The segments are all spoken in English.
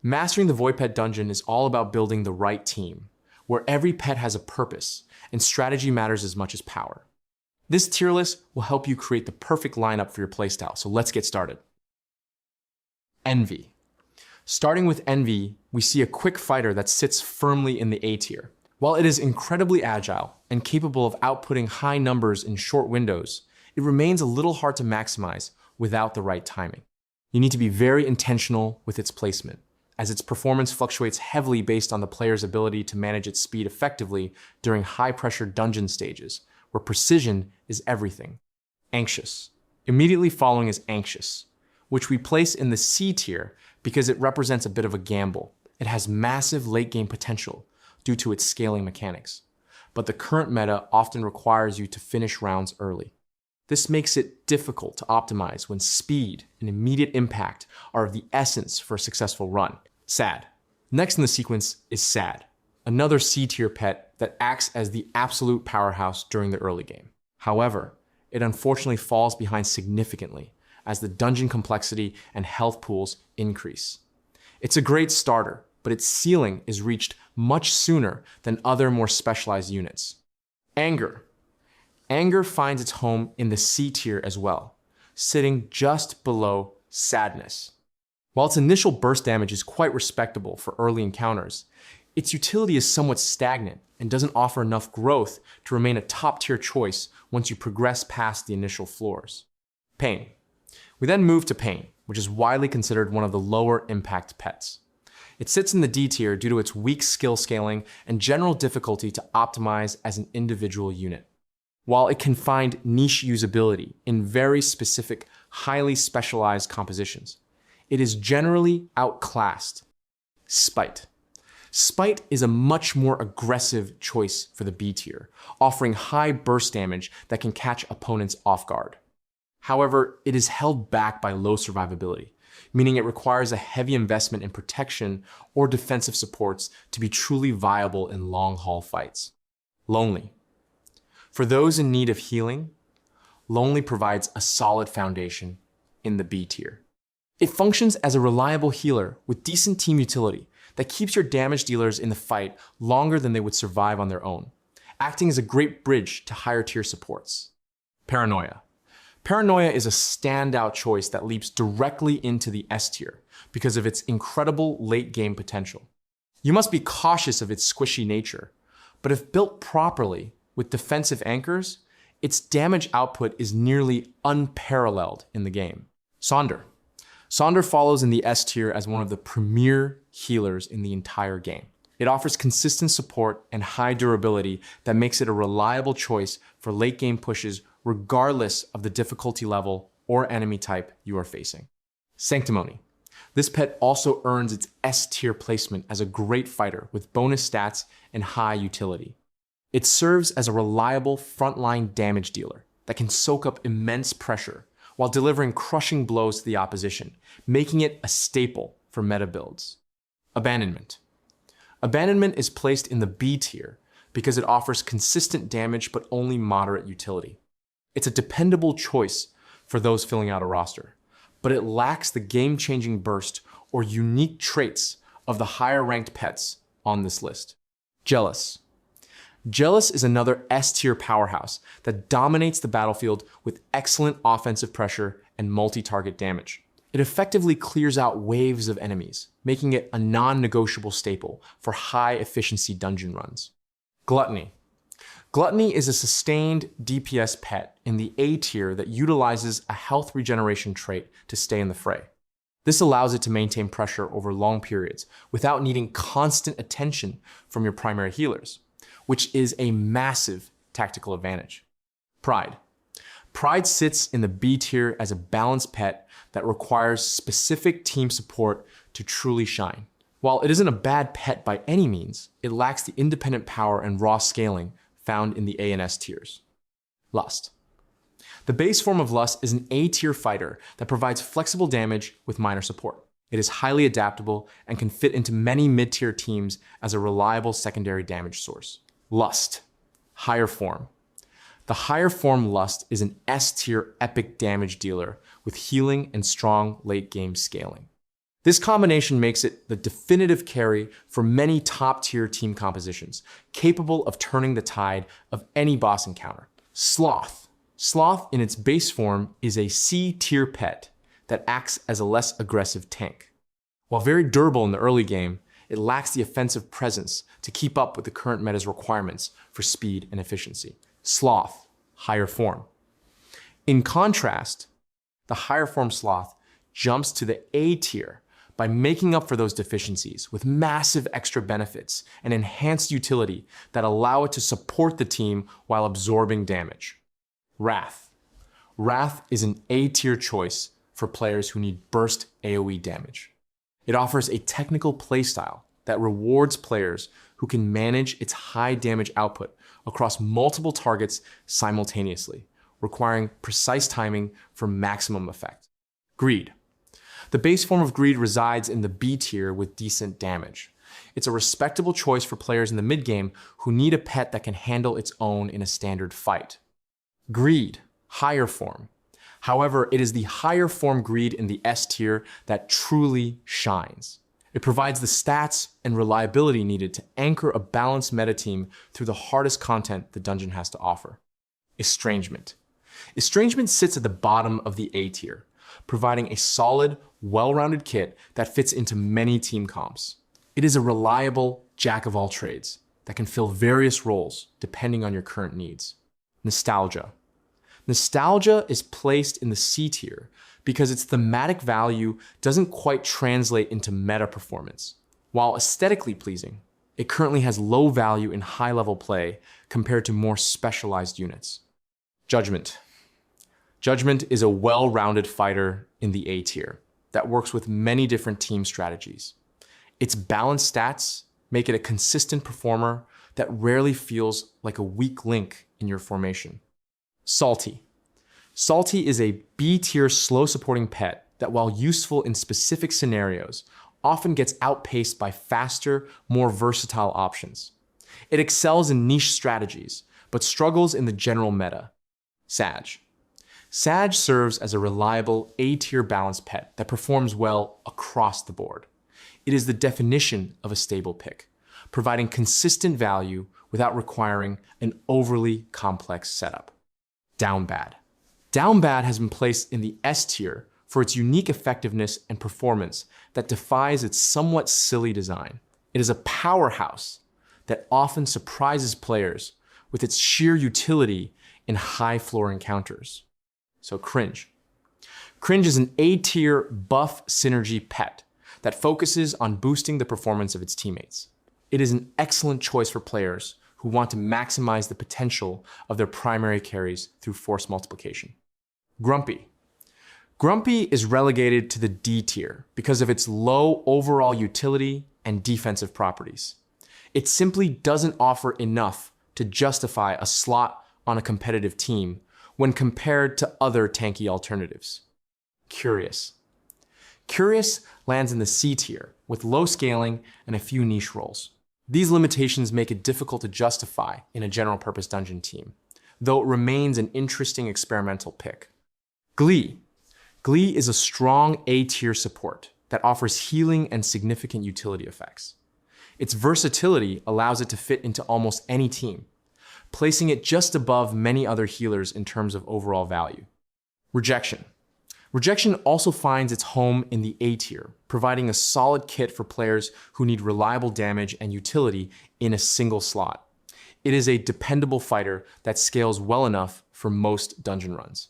Mastering the Voidpet dungeon is all about building the right team, where every pet has a purpose, and strategy matters as much as power. This tier list will help you create the perfect lineup for your playstyle, so let's get started. Envy. Starting with Envy, we see a quick fighter that sits firmly in the A tier. While it is incredibly agile and capable of outputting high numbers in short windows, it remains a little hard to maximize without the right timing. You need to be very intentional with its placement, as its performance fluctuates heavily based on the player's ability to manage its speed effectively during high-pressure dungeon stages, where precision is everything. Anxious. Immediately following is Anxious, which we place in the C tier because it represents a bit of a gamble. It has massive late-game potential due to its scaling mechanics, but the current meta often requires you to finish rounds early. This makes it difficult to optimize when speed and immediate impact are of the essence for a successful run. Sad. Next in the sequence is Sad, another C-tier pet that acts as the absolute powerhouse during the early game. However, it unfortunately falls behind significantly as the dungeon complexity and health pools increase. It's a great starter, but its ceiling is reached much sooner than other more specialized units. Anger. Anger finds its home in the C tier as well, sitting just below Sadness. While its initial burst damage is quite respectable for early encounters, its utility is somewhat stagnant and doesn't offer enough growth to remain a top-tier choice once you progress past the initial floors. Pain. We then move to Pain, which is widely considered one of the lower impact pets. It sits in the D tier due to its weak skill scaling and general difficulty to optimize as an individual unit. While it can find niche usability in very specific, highly specialized compositions, it is generally outclassed. Spite. Spite is a much more aggressive choice for the B tier, offering high burst damage that can catch opponents off guard. However, it is held back by low survivability, meaning it requires a heavy investment in protection or defensive supports to be truly viable in long-haul fights. Lonely. For those in need of healing, Lonely provides a solid foundation in the B tier. It functions as a reliable healer with decent team utility that keeps your damage dealers in the fight longer than they would survive on their own, acting as a great bridge to higher tier supports. Paranoia. Paranoia is a standout choice that leaps directly into the S tier because of its incredible late game potential. You must be cautious of its squishy nature, but if built properly with defensive anchors, its damage output is nearly unparalleled in the game. Sonder. Sonder follows in the S tier as one of the premier healers in the entire game. It offers consistent support and high durability that makes it a reliable choice for late game pushes regardless of the difficulty level or enemy type you are facing. Sanctimony. This pet also earns its S tier placement as a great fighter with bonus stats and high utility. It serves as a reliable frontline damage dealer that can soak up immense pressure while delivering crushing blows to the opposition, making it a staple for meta builds. Abandonment. Abandonment is placed in the B tier because it offers consistent damage but only moderate utility. It's a dependable choice for those filling out a roster, but it lacks the game-changing burst or unique traits of the higher-ranked pets on this list. Jealous. Jealous is another S-tier powerhouse that dominates the battlefield with excellent offensive pressure and multi-target damage. It effectively clears out waves of enemies, making it a non-negotiable staple for high-efficiency dungeon runs. Gluttony. Gluttony is a sustained DPS pet in the A tier that utilizes a health regeneration trait to stay in the fray. This allows it to maintain pressure over long periods without needing constant attention from your primary healers, which is a massive tactical advantage. Pride. Pride sits in the B tier as a balanced pet that requires specific team support to truly shine. While it isn't a bad pet by any means, it lacks the independent power and raw scaling found in the A and S tiers. Lust. The base form of Lust is an A tier fighter that provides flexible damage with minor support. It is highly adaptable and can fit into many mid-tier teams as a reliable secondary damage source. Lust. Higher form. The higher form Lust is an S tier epic damage dealer with healing and strong late game scaling. This combination makes it the definitive carry for many top-tier team compositions, capable of turning the tide of any boss encounter. Sloth. Sloth, in its base form, is a C-tier pet that acts as a less aggressive tank. While very durable in the early game, it lacks the offensive presence to keep up with the current meta's requirements for speed and efficiency. Sloth, higher form. In contrast, the higher form Sloth jumps to the A tier by making up for those deficiencies with massive extra benefits and enhanced utility that allow it to support the team while absorbing damage. Wrath. Wrath is an A-tier choice for players who need burst AoE damage. It offers a technical playstyle that rewards players who can manage its high damage output across multiple targets simultaneously, requiring precise timing for maximum effect. Greed. The base form of Greed resides in the B tier with decent damage. It's a respectable choice for players in the mid-game who need a pet that can handle its own in a standard fight. Greed, higher form. However, it is the higher form Greed in the S tier that truly shines. It provides the stats and reliability needed to anchor a balanced meta team through the hardest content the dungeon has to offer. Estrangement. Estrangement sits at the bottom of the A tier, providing a solid, well-rounded kit that fits into many team comps. It is a reliable jack-of-all-trades that can fill various roles depending on your current needs. Nostalgia. Nostalgia is placed in the C tier because its thematic value doesn't quite translate into meta performance. While aesthetically pleasing, it currently has low value in high-level play compared to more specialized units. Judgment. Judgment is a well-rounded fighter in the A tier that works with many different team strategies. Its balanced stats make it a consistent performer that rarely feels like a weak link in your formation. Salty. Salty is a B-tier slow supporting pet that, while useful in specific scenarios, often gets outpaced by faster, more versatile options. It excels in niche strategies, but struggles in the general meta. Sagge. Sagge serves as a reliable A-tier balanced pet that performs well across the board. It is the definition of a stable pick, providing consistent value without requiring an overly complex setup. Downbad. Downbad has been placed in the S tier for its unique effectiveness and performance that defies its somewhat silly design. It is a powerhouse that often surprises players with its sheer utility in high floor encounters. So Cringe. Cringe is an A-tier buff synergy pet that focuses on boosting the performance of its teammates. It is an excellent choice for players who want to maximize the potential of their primary carries through force multiplication. Grumpy. Grumpy is relegated to the D tier because of its low overall utility and defensive properties. It simply doesn't offer enough to justify a slot on a competitive team when compared to other tanky alternatives. Curious. Curious lands in the C tier with low scaling and a few niche roles. These limitations make it difficult to justify in a general purpose dungeon team, though it remains an interesting experimental pick. Glee. Glee is a strong A-tier support that offers healing and significant utility effects. Its versatility allows it to fit into almost any team, placing it just above many other healers in terms of overall value. Rejection. Rejection also finds its home in the A tier, providing a solid kit for players who need reliable damage and utility in a single slot. It is a dependable fighter that scales well enough for most dungeon runs.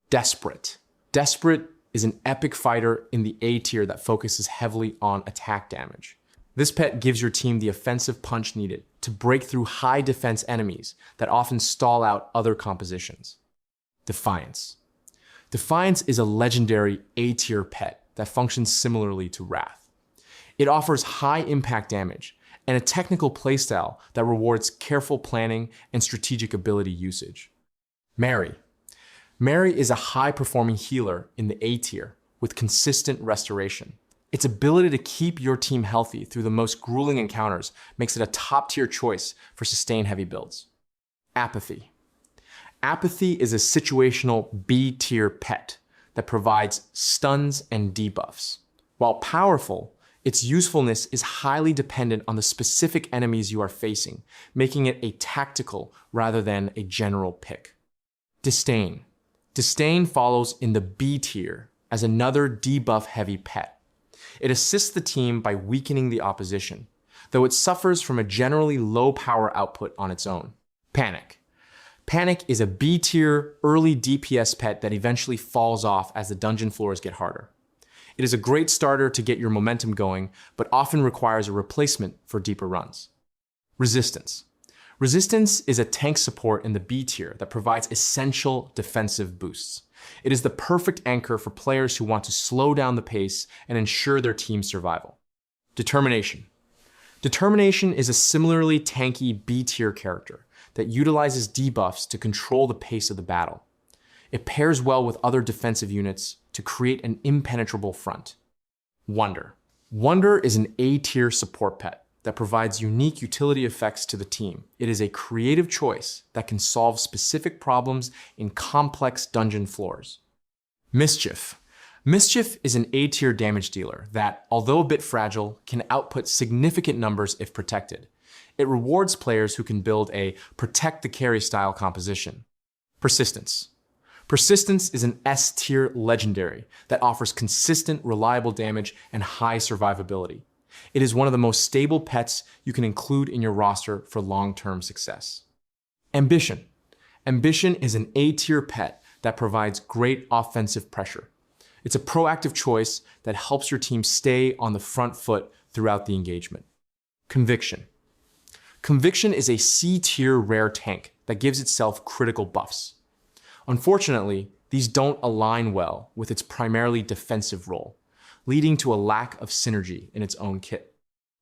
Desperate. Desperate is an epic fighter in the A tier that focuses heavily on attack damage. This pet gives your team the offensive punch needed to break through high defense enemies that often stall out other compositions. Defiance. Defiance is a legendary A-tier pet that functions similarly to Wrath. It offers high impact damage and a technical playstyle that rewards careful planning and strategic ability usage. Mary. Mary is a high-performing healer in the A tier with consistent restoration. Its ability to keep your team healthy through the most grueling encounters makes it a top-tier choice for sustain-heavy builds. Apathy. Apathy is a situational B-tier pet that provides stuns and debuffs. While powerful, its usefulness is highly dependent on the specific enemies you are facing, making it a tactical rather than a general pick. Disdain. Disdain follows in the B tier as another debuff-heavy pet. It assists the team by weakening the opposition, though it suffers from a generally low power output on its own. Panic. Panic is a B tier early DPS pet that eventually falls off as the dungeon floors get harder. It is a great starter to get your momentum going, but often requires a replacement for deeper runs. Resistance. Resistance is a tank support in the B tier that provides essential defensive boosts. It is the perfect anchor for players who want to slow down the pace and ensure their team's survival. Determination. Determination is a similarly tanky B tier character that utilizes debuffs to control the pace of the battle. It pairs well with other defensive units to create an impenetrable front. Wonder. Wonder is an A tier support pet that provides unique utility effects to the team. It is a creative choice that can solve specific problems in complex dungeon floors. Mischief. Mischief is an A tier damage dealer that, although a bit fragile, can output significant numbers if protected. It rewards players who can build a protect the carry style composition. Persistence. Persistence is an S tier legendary that offers consistent, reliable damage and high survivability. It is one of the most stable pets you can include in your roster for long-term success. Ambition. Ambition is an A tier pet that provides great offensive pressure. It's a proactive choice that helps your team stay on the front foot throughout the engagement. Conviction. Conviction is a C tier rare tank that gives itself critical buffs. Unfortunately, these don't align well with its primarily defensive role, leading to a lack of synergy in its own kit.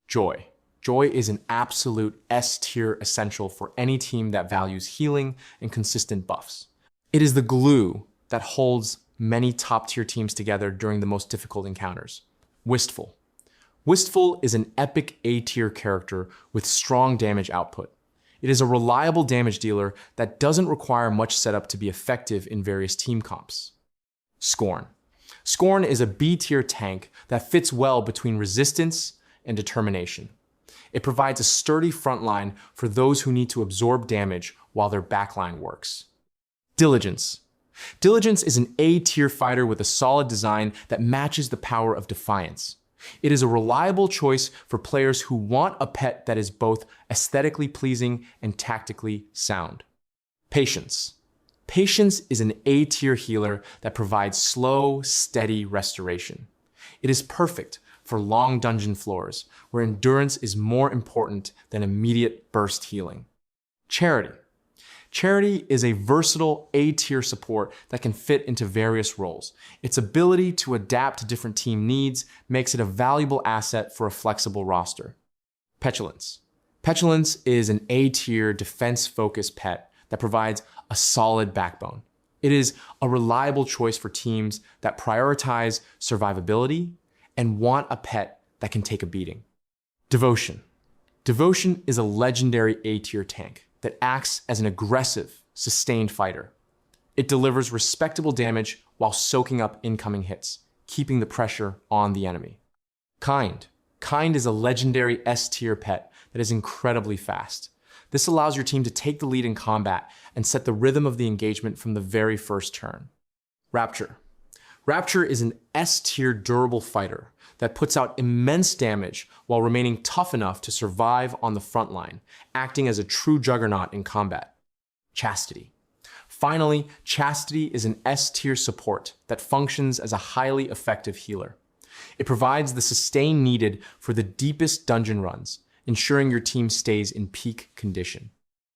Joy. Joy is an absolute S tier essential for any team that values healing and consistent buffs. It is the glue that holds many top tier teams together during the most difficult encounters. Wistful. Wistful is an epic A tier character with strong damage output. It is a reliable damage dealer that doesn't require much setup to be effective in various team comps. Scorn. Scorn is a B tier tank that fits well between resistance and determination. It provides a sturdy frontline for those who need to absorb damage while their backline works. Diligence. Diligence is an A tier fighter with a solid design that matches the power of Defiance. It is a reliable choice for players who want a pet that is both aesthetically pleasing and tactically sound. Patience. Patience is an A tier healer that provides slow, steady restoration. It is perfect for long dungeon floors where endurance is more important than immediate burst healing. Charity. Charity is a versatile A tier support that can fit into various roles. Its ability to adapt to different team needs makes it a valuable asset for a flexible roster. Petulence. Petulence is an A tier defense-focused pet that provides a solid backbone. It is a reliable choice for teams that prioritize survivability and want a pet that can take a beating. Devotion. Devotion is a legendary A tier tank that acts as an aggressive, sustained fighter. It delivers respectable damage while soaking up incoming hits, keeping the pressure on the enemy. Kind. Kind is a legendary S tier pet that is incredibly fast. This allows your team to take the lead in combat and set the rhythm of the engagement from the very first turn. Rapture. Rapture is an S tier durable fighter that puts out immense damage while remaining tough enough to survive on the front line, acting as a true juggernaut in combat. Chastity. Finally, Chastity is an S tier support that functions as a highly effective healer. It provides the sustain needed for the deepest dungeon runs, ensuring your team stays in peak condition.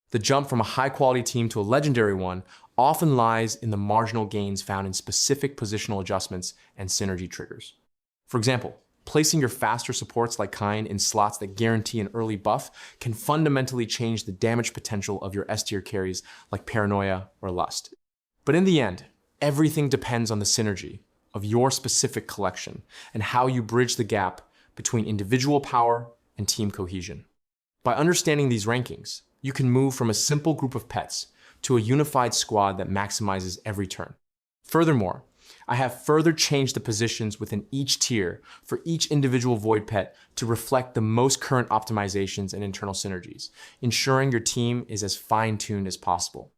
The jump from a high-quality team to a legendary one often lies in the marginal gains found in specific positional adjustments and synergy triggers. For example, placing your faster supports like Kind in slots that guarantee an early buff can fundamentally change the damage potential of your S tier carries like Paranoia or Lust. But in the end, everything depends on the synergy of your specific collection and how you bridge the gap between individual power and team cohesion. By understanding these rankings, you can move from a simple group of pets to a unified squad that maximizes every turn. Furthermore, I have further changed the positions within each tier for each individual Void Pet to reflect the most current optimizations and internal synergies, ensuring your team is as fine-tuned as possible.